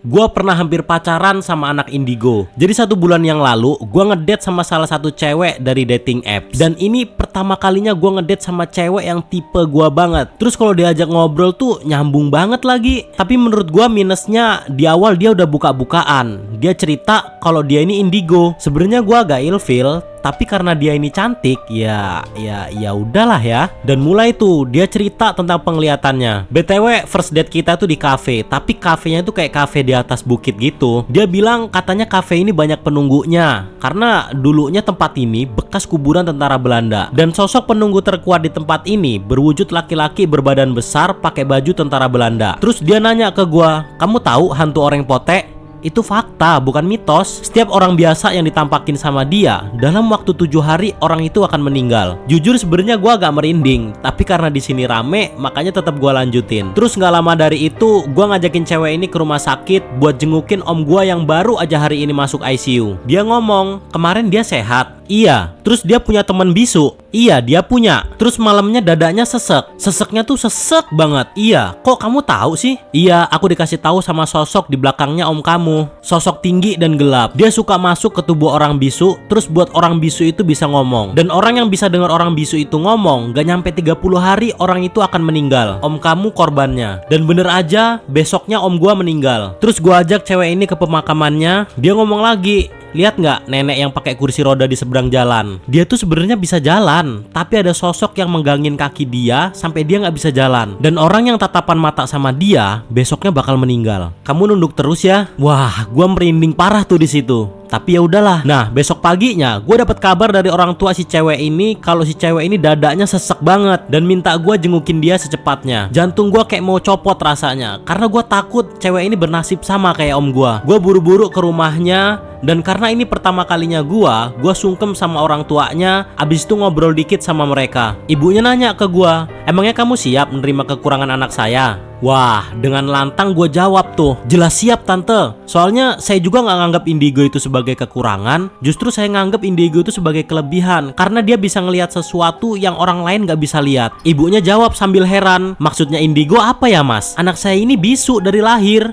Gua pernah hampir pacaran sama anak indigo. Jadi 1 bulan yang lalu gua ngedate sama salah satu cewek dari dating apps. Dan ini pertama kalinya gua ngedate sama cewek yang tipe gua banget. Terus kalau diajak ngobrol tuh nyambung banget lagi. Tapi menurut gua minusnya di awal dia udah buka-bukaan. Dia cerita kalau dia ini indigo. Sebenarnya gua agak ilfeel, tapi karena dia ini cantik, ya udahlah ya. Dan mulai tuh dia cerita tentang penglihatannya. BTW first date kita tuh di cafe, tapi kafenya itu kayak cafe di atas bukit gitu. Dia bilang katanya cafe ini banyak penunggunya karena dulunya tempat ini bekas kuburan tentara Belanda. Dan sosok penunggu terkuat di tempat ini berwujud laki-laki berbadan besar pakai baju tentara Belanda. Terus dia nanya ke gua, "Kamu tahu hantu orang potek?" Itu fakta, bukan mitos. Setiap orang biasa yang ditampakin sama dia, dalam waktu 7 hari orang itu akan meninggal. Jujur sebenarnya gue agak merinding, tapi karena di sini rame, makanya tetap gue lanjutin. Terus nggak lama dari itu, gue ngajakin cewek ini ke rumah sakit buat jengukin om gue yang baru aja hari ini masuk ICU. Dia ngomong, kemarin dia sehat. Iya. Terus dia punya teman bisu. Iya, dia punya. Terus malamnya dadanya sesek. Seseknya tuh sesek banget. Iya. Kok kamu tahu sih? Iya, aku dikasih tahu sama sosok di belakangnya om kamu. Sosok tinggi dan gelap. Dia suka masuk ke tubuh orang bisu, terus buat orang bisu itu bisa ngomong. Dan orang yang bisa dengar orang bisu itu ngomong, gak nyampe 30 hari orang itu akan meninggal. Om kamu korbannya. Dan bener aja, besoknya om gua meninggal. Terus gua ajak cewek ini ke pemakamannya. Dia ngomong lagi, lihat nggak nenek yang pakai kursi roda di seberang jalan? Dia tuh sebenarnya bisa jalan, tapi ada sosok yang menggangin kaki dia sampai dia nggak bisa jalan. Dan orang yang tatapan mata sama dia besoknya bakal meninggal. Kamu nunduk terus ya? Wah, gua merinding parah tuh di situ. Tapi ya udahlah. Nah, besok paginya gue dapet kabar dari orang tua si cewek ini kalau si cewek ini dadanya sesek banget dan minta gue jengukin dia secepatnya. Jantung gue kayak mau copot rasanya karena gue takut cewek ini bernasib sama kayak om gue. Gue buru-buru ke rumahnya dan karena ini pertama kalinya gue sungkem sama orang tuanya. Abis itu ngobrol dikit sama mereka. Ibunya nanya ke gue, emangnya kamu siap menerima kekurangan anak saya? Wah, dengan lantang gue jawab tuh, jelas siap tante. Soalnya saya juga gak nganggap indigo itu sebagai kekurangan. Justru saya nganggap indigo itu sebagai kelebihan karena dia bisa ngelihat sesuatu yang orang lain gak bisa lihat. Ibunya jawab sambil heran, maksudnya indigo apa ya mas? Anak saya ini bisu dari lahir.